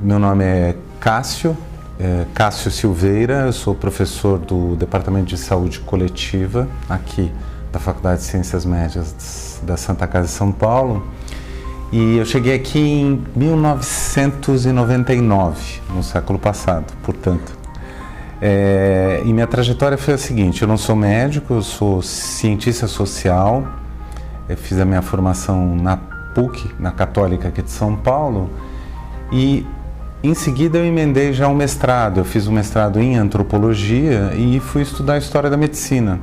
Meu nome é Cássio Silveira, eu sou professor do Departamento de Saúde Coletiva aqui da Faculdade de Ciências Médicas da Santa Casa de São Paulo, e eu cheguei aqui em 1999, no século passado, portanto. E minha trajetória foi a seguinte: eu não sou médico, eu sou cientista social, eu fiz a minha formação na PUC, na Católica aqui de São Paulo, e em seguida eu emendei já um mestrado. Eu fiz um mestrado em antropologia e fui estudar história da medicina.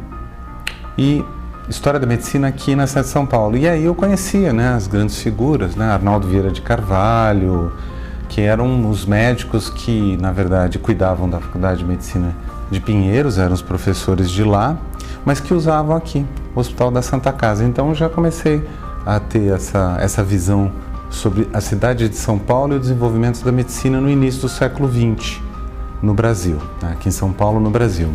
E história da medicina aqui na cidade de São Paulo. E aí eu conhecia, né, as grandes figuras, né, Arnaldo Vieira de Carvalho, que eram os médicos que, na verdade, cuidavam da Faculdade de Medicina de Pinheiros, eram os professores de lá, mas que usavam aqui, o Hospital da Santa Casa. Então eu já comecei a ter essa visão sobre a cidade de São Paulo e o desenvolvimento da medicina no início do século XX no Brasil, aqui em São Paulo, no Brasil.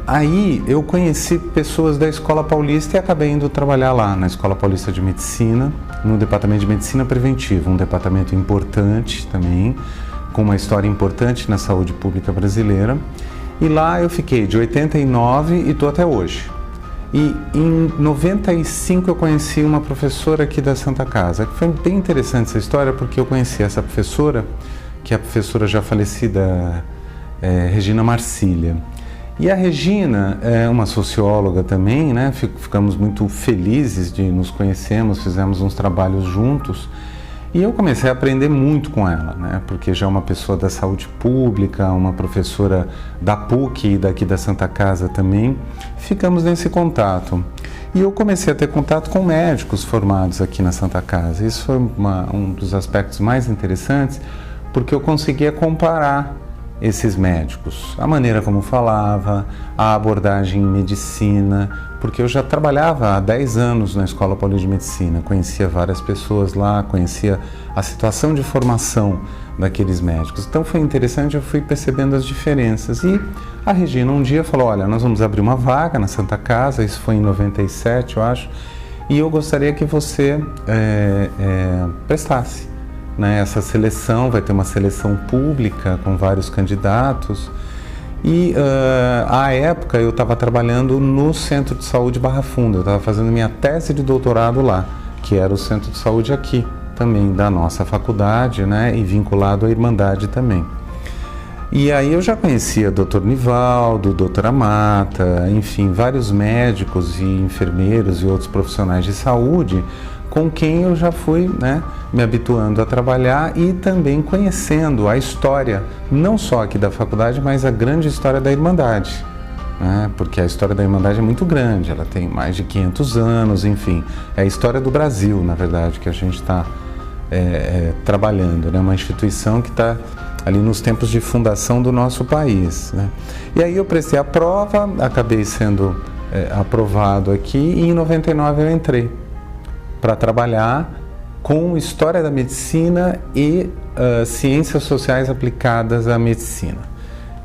Aí eu conheci pessoas da Escola Paulista e acabei indo trabalhar lá na Escola Paulista de Medicina, no Departamento de Medicina Preventiva, um departamento importante também, com uma história importante na saúde pública brasileira. E lá eu fiquei de 89 e estou até hoje. E em 95 eu conheci uma professora aqui da Santa Casa, que foi bem interessante essa história, porque eu conheci essa professora, que é a professora já falecida, Regina Marcília. E a Regina é uma socióloga também, né? Ficamos muito felizes de nos conhecermos, fizemos uns trabalhos juntos. E eu comecei a aprender muito com ela, né? Porque já é uma pessoa da saúde pública, uma professora da PUC e daqui da Santa Casa também. Ficamos nesse contato. E eu comecei a ter contato com médicos formados aqui na Santa Casa. Isso foi um dos aspectos mais interessantes, porque eu conseguia comparar esses médicos, a maneira como falava, a abordagem em medicina, porque eu já trabalhava há 10 anos na Escola Paulista de Medicina, conhecia várias pessoas lá, conhecia a situação de formação daqueles médicos. Então foi interessante, eu fui percebendo as diferenças. E a Regina um dia falou: olha, nós vamos abrir uma vaga na Santa Casa, isso foi em 97, eu acho, e eu gostaria que você prestasse, né, essa seleção. Vai ter uma seleção pública com vários candidatos. E à época eu estava trabalhando no Centro de Saúde Barra Funda, eu estava fazendo minha tese de doutorado lá, que era o Centro de Saúde aqui também da nossa faculdade, né, e vinculado à Irmandade também. E aí eu já conhecia o Dr. Nivaldo, doutora Mata, enfim, vários médicos e enfermeiros e outros profissionais de saúde com quem eu já fui, né, me habituando a trabalhar e também conhecendo a história, não só aqui da faculdade, mas a grande história da Irmandade, né, porque a história da Irmandade é muito grande, ela tem mais de 500 anos, enfim, é a história do Brasil, na verdade, que a gente está trabalhando, né, uma instituição que está ali nos tempos de fundação do nosso país, né. E aí eu prestei a prova, acabei sendo aprovado aqui, e em 99 eu entrei para trabalhar com História da Medicina e Ciências Sociais aplicadas à medicina.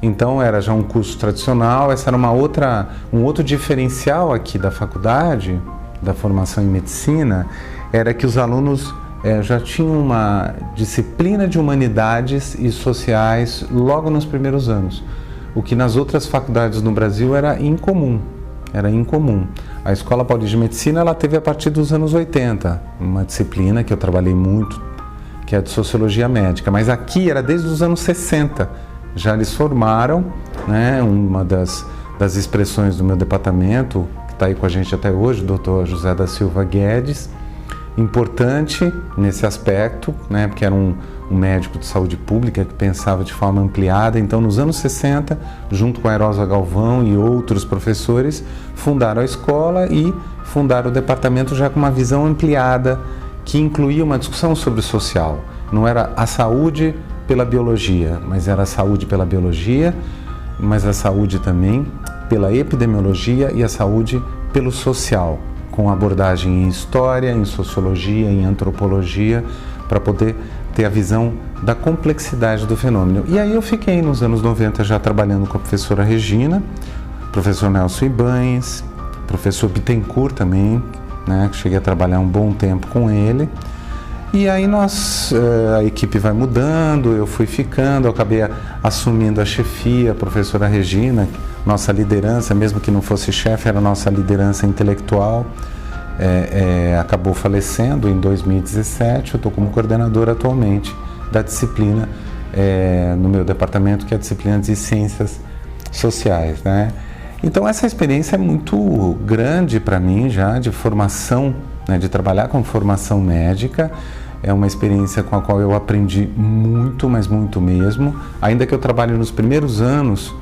Então era já um curso tradicional, essa era um outro diferencial aqui da faculdade, da formação em medicina, era que os alunos já tinham uma disciplina de humanidades e sociais logo nos primeiros anos, o que nas outras faculdades no Brasil era incomum. A Escola Paulista de Medicina ela teve a partir dos anos 80, uma disciplina que eu trabalhei muito, que é a de Sociologia Médica, mas aqui era desde os anos 60, já eles formaram, né, uma das expressões do meu departamento, que está aí com a gente até hoje, o Dr. José da Silva Guedes, importante nesse aspecto, né, porque era um médico de saúde pública que pensava de forma ampliada. Então, nos anos 60, junto com a Erosa Galvão e outros professores, fundaram a escola e fundaram o departamento já com uma visão ampliada, que incluía uma discussão sobre o social. Não era a saúde pela biologia, mas era a saúde pela biologia, mas a saúde também pela epidemiologia e a saúde pelo social, com abordagem em história, em sociologia, em antropologia, para poder ter a visão da complexidade do fenômeno. E aí eu fiquei nos anos 90 já trabalhando com a professora Regina, professor Nelson Ibanhes, professor Bittencourt também, né, que cheguei a trabalhar um bom tempo com ele. E aí a equipe vai mudando, eu fui ficando, eu acabei assumindo a chefia, a professora Regina, nossa liderança, mesmo que não fosse chefe, era a nossa liderança intelectual, acabou falecendo em 2017, eu estou como coordenador atualmente da disciplina no meu departamento, que é a disciplina de Ciências Sociais, né? Então essa experiência é muito grande para mim já, de formação, né, de trabalhar com formação médica. É uma experiência com a qual eu aprendi muito, mas muito mesmo. Ainda que eu trabalhe nos primeiros anos,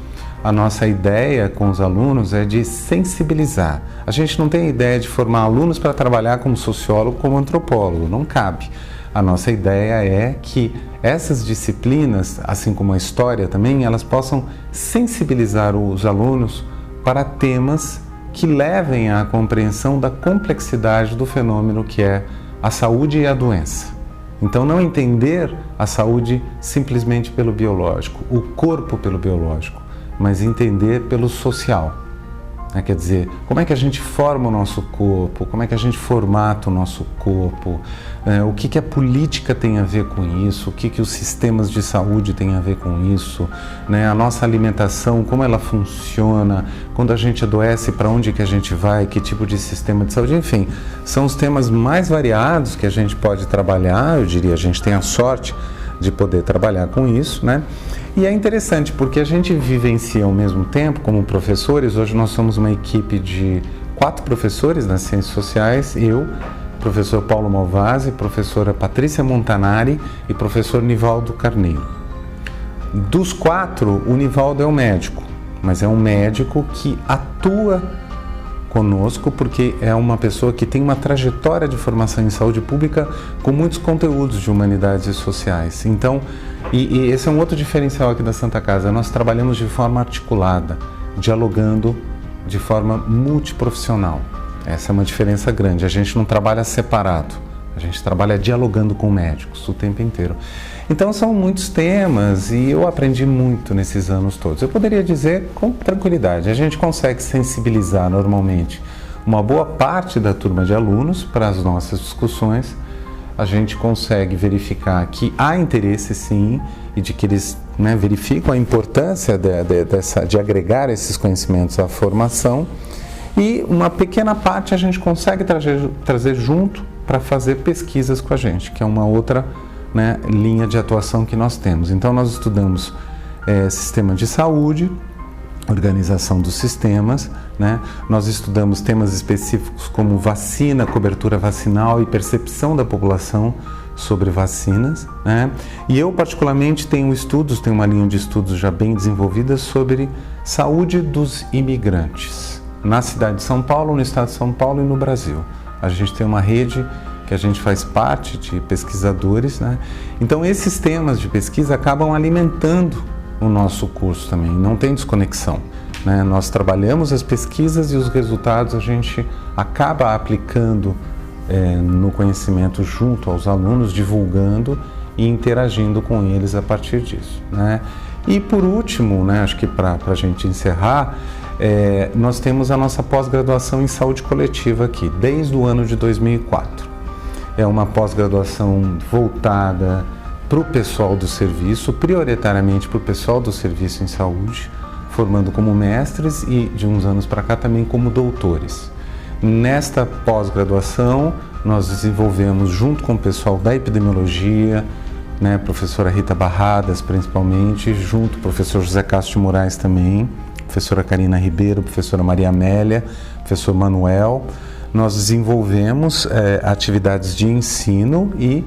a nossa ideia com os alunos é de sensibilizar. A gente não tem a ideia de formar alunos para trabalhar como sociólogo, como antropólogo, não cabe. A nossa ideia é que essas disciplinas, assim como a história também, elas possam sensibilizar os alunos para temas que levem à compreensão da complexidade do fenômeno que é a saúde e a doença. Então, não entender a saúde simplesmente pelo biológico, o corpo pelo biológico, mas entender pelo social. Quer dizer, como é que a gente forma o nosso corpo, como é que a gente formata o nosso corpo, o que a política tem a ver com isso, o que os sistemas de saúde têm a ver com isso, né? A nossa alimentação, como ela funciona, quando a gente adoece, para onde que a gente vai, que tipo de sistema de saúde, enfim, são os temas mais variados que a gente pode trabalhar, eu diria, a gente tem a sorte de poder trabalhar com isso, né? E é interessante porque a gente vivencia ao mesmo tempo como professores. Hoje nós somos uma equipe de 4 professores nas Ciências Sociais, eu, professor Paulo Malvasi, professora Patrícia Montanari e professor Nivaldo Carneiro. Dos 4, o Nivaldo é um médico, mas é um médico que atua conosco porque é uma pessoa que tem uma trajetória de formação em saúde pública com muitos conteúdos de humanidades e sociais. Então, e esse é um outro diferencial aqui da Santa Casa, nós trabalhamos de forma articulada, dialogando de forma multiprofissional. Essa é uma diferença grande, a gente não trabalha separado, a gente trabalha dialogando com médicos o tempo inteiro. Então são muitos temas e eu aprendi muito nesses anos todos. Eu poderia dizer com tranquilidade, a gente consegue sensibilizar normalmente uma boa parte da turma de alunos para as nossas discussões, a gente consegue verificar que há interesse sim e de que eles verificam a importância de agregar esses conhecimentos à formação, e uma pequena parte a gente consegue trazer junto para fazer pesquisas com a gente, que é uma outra linha de atuação que nós temos. Então nós estudamos sistema de saúde, organização dos sistemas, nós estudamos temas específicos como vacina, cobertura vacinal e percepção da população sobre vacinas, e eu particularmente tenho uma linha de estudos já bem desenvolvida sobre saúde dos imigrantes, na cidade de São Paulo, no estado de São Paulo e no Brasil. A gente tem uma rede que a gente faz parte de pesquisadores, Então esses temas de pesquisa acabam alimentando o nosso curso também, não tem desconexão, Nós trabalhamos as pesquisas e os resultados a gente acaba aplicando no conhecimento junto aos alunos, divulgando e interagindo com eles a partir disso, E por último, acho que para a gente encerrar, nós temos a nossa pós-graduação em saúde coletiva aqui, desde o ano de 2004. É uma pós-graduação voltada para o pessoal do serviço, prioritariamente para o pessoal do serviço em saúde, formando como mestres e, de uns anos para cá, também como doutores. Nesta pós-graduação, nós desenvolvemos, junto com o pessoal da epidemiologia, professora Rita Barradas, principalmente, junto com o professor José Castro de Moraes também, professora Karina Ribeiro, professora Maria Amélia, professor Manuel, nós desenvolvemos atividades de ensino e,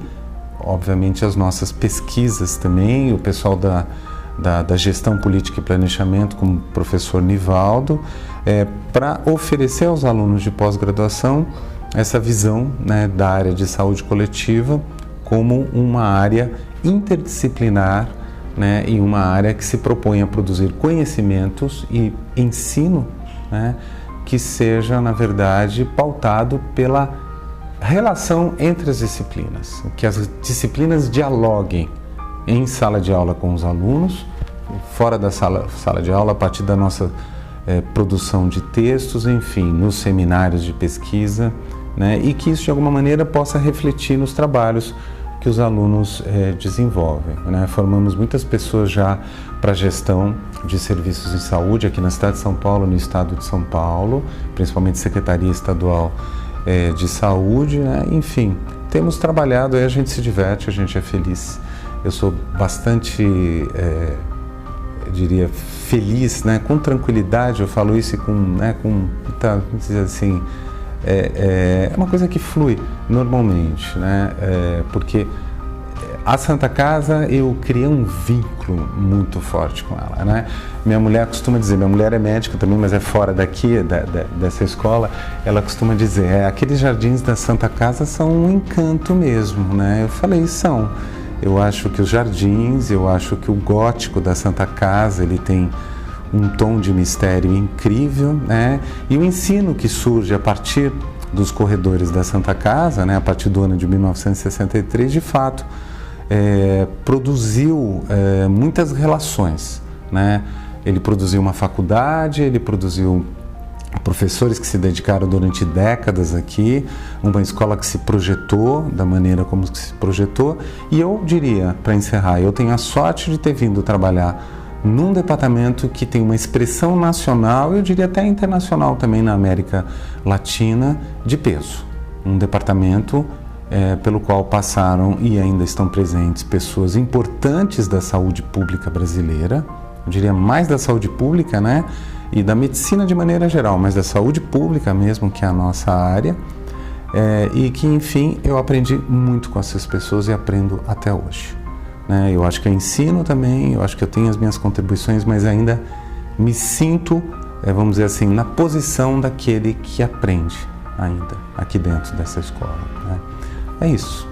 obviamente, as nossas pesquisas também, o pessoal da gestão política e planejamento, como o professor Nivaldo, para oferecer aos alunos de pós-graduação essa visão da área de saúde coletiva como uma área interdisciplinar, e uma área que se propõe a produzir conhecimentos e ensino, que seja, na verdade, pautado pela relação entre as disciplinas, que as disciplinas dialoguem em sala de aula com os alunos, fora da sala de aula, a partir da nossa produção de textos, enfim, nos seminários de pesquisa, e que isso de alguma maneira possa refletir nos trabalhos que os alunos desenvolvem, né? Formamos muitas pessoas já para gestão de serviços em saúde aqui na cidade de São Paulo, no estado de São Paulo, principalmente Secretaria Estadual de Saúde, né? Enfim, temos trabalhado e a gente se diverte, a gente é feliz. Eu sou bastante, eu diria, feliz, né? Com tranquilidade, eu falo isso com muita, vamos dizer assim, é uma coisa que flui normalmente, né? Porque a Santa Casa eu criei um vínculo muito forte com ela, né? Minha mulher costuma dizer, minha mulher é médica também, mas é fora daqui, dessa escola, ela costuma dizer, aqueles jardins da Santa Casa são um encanto mesmo, né? Eu falei, são. Eu acho que os jardins, eu acho que o gótico da Santa Casa, ele tem um tom de mistério incrível, né? E o ensino que surge a partir dos corredores da Santa Casa, né? A partir do ano de 1963, de fato, produziu muitas relações, né? Ele produziu uma faculdade, ele produziu professores que se dedicaram durante décadas aqui, uma escola que se projetou da maneira como se projetou, e eu diria, para encerrar, eu tenho a sorte de ter vindo trabalhar num departamento que tem uma expressão nacional, eu diria até internacional também na América Latina, de peso. Um departamento pelo qual passaram e ainda estão presentes pessoas importantes da saúde pública brasileira, eu diria mais da saúde pública, né? E da medicina de maneira geral, mas da saúde pública mesmo, que é a nossa área, e que, enfim, eu aprendi muito com essas pessoas e aprendo até hoje. Né? Eu acho que eu ensino também, eu acho que eu tenho as minhas contribuições, mas ainda me sinto, vamos dizer assim, na posição daquele que aprende ainda aqui dentro dessa escola. Né? É isso.